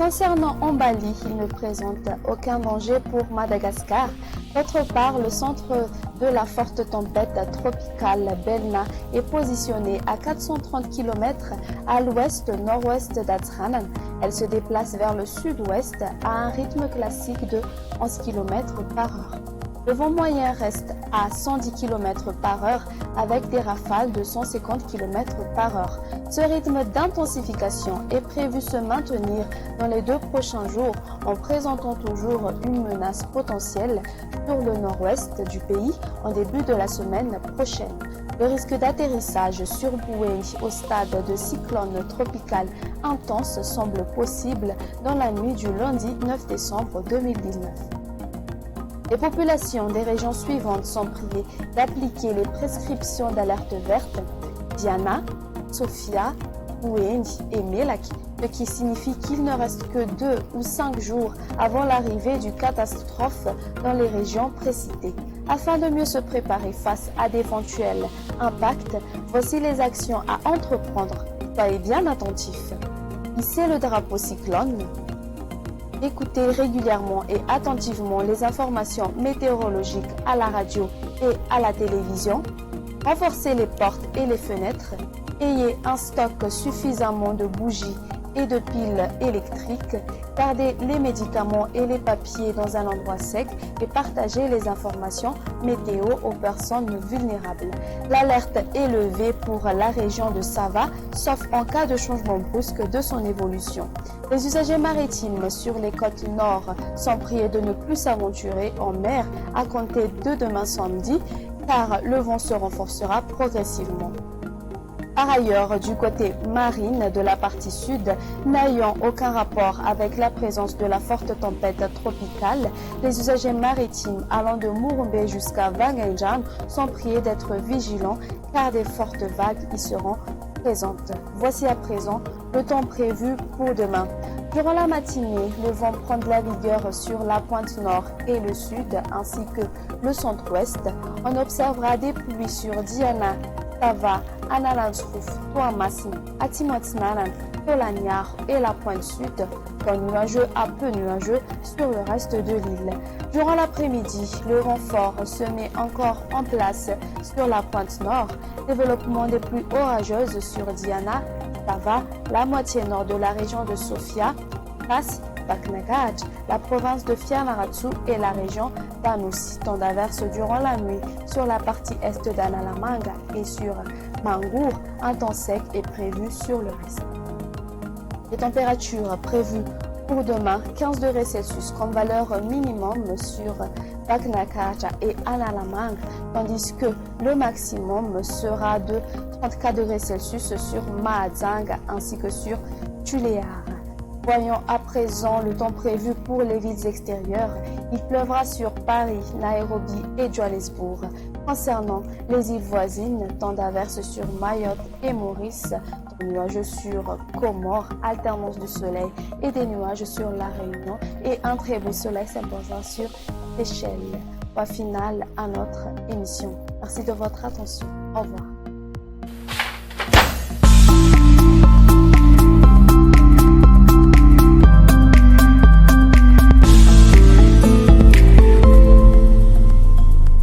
Concernant Bali, il ne présente aucun danger pour Madagascar. D'autre part, le centre de la forte tempête tropicale Belna est positionné à 430 km à l'ouest-nord-ouest d'Atsranan. Elle se déplace vers le sud-ouest à un rythme classique de 11 km par heure. Le vent moyen reste à 110 km par heure avec des rafales de 150 km par heure. Ce rythme d'intensification est prévu se maintenir dans les 2 prochains jours en présentant toujours une menace potentielle sur le nord-ouest du pays en début de la semaine prochaine. Le risque d'atterrissage sur Bouéni au stade de cyclone tropical intense semble possible dans la nuit du lundi 9 décembre 2019. Les populations des régions suivantes sont priées d'appliquer les prescriptions d'alerte verte Diana, Sofia, Bouéni et Melak, ce qui signifie qu'il ne reste que 2 ou 5 jours avant l'arrivée du catastrophe dans les régions précitées. Afin de mieux se préparer face à d'éventuels impacts, voici les actions à entreprendre. Soyez bien attentifs. Hissez le drapeau cyclone. Écoutez régulièrement et attentivement les informations météorologiques à la radio et à la télévision. Renforcez les portes et les fenêtres. Ayez un stock suffisamment de bougies et de piles électriques. Gardez les médicaments et les papiers dans un endroit sec et partagez les informations météo aux personnes vulnérables. L'alerte est levée pour la région de Sava, sauf en cas de changement brusque de son évolution. Les usagers maritimes sur les côtes nord sont priés de ne plus s'aventurer en mer à compter de demain samedi, car le vent se renforcera progressivement. Par ailleurs, du côté marine de la partie sud, n'ayant aucun rapport avec la présence de la forte tempête tropicale, les usagers maritimes allant de Murumbe jusqu'à Wangenjan sont priés d'être vigilants car des fortes vagues y seront présentes. Voici à présent le temps prévu pour demain. Durant la matinée, le vent prend de la vigueur sur la pointe nord et le sud ainsi que le centre-ouest. On observera des pluies sur Diana, Sava, Analandsrouf, Toamassi, Atimotsnanan, Tolanyar et la pointe sud, temps nuageux à peu nuageux sur le reste de l'île. Durant l'après-midi, le renfort se met encore en place sur la pointe nord, développement des pluies orageuses sur Diana, Sava, la moitié nord de la région de Sofia, Kas, Baknagaj, la province de Fianarantsoa et la région d'Anousi. Temps d'averse durant la nuit sur la partie est d'Analamanga et sur Mangour. Un temps sec est prévu sur le reste. Les températures prévues pour demain, 15 degrés Celsius comme valeur minimum sur Baknakaja et Analamanga, tandis que le maximum sera de 34 degrés Celsius sur Mahadzanga ainsi que sur Tuléar. Voyons à présent le temps prévu pour les villes extérieures. Il pleuvra sur Paris, Nairobi et Johannesburg. Concernant les îles voisines, temps d'averse sur Mayotte et Maurice, nuages sur Comores, alternance du soleil et des nuages sur la Réunion et un très beau soleil s'imposant sur Seychelles. Point final à notre émission. Merci de votre attention. Au revoir.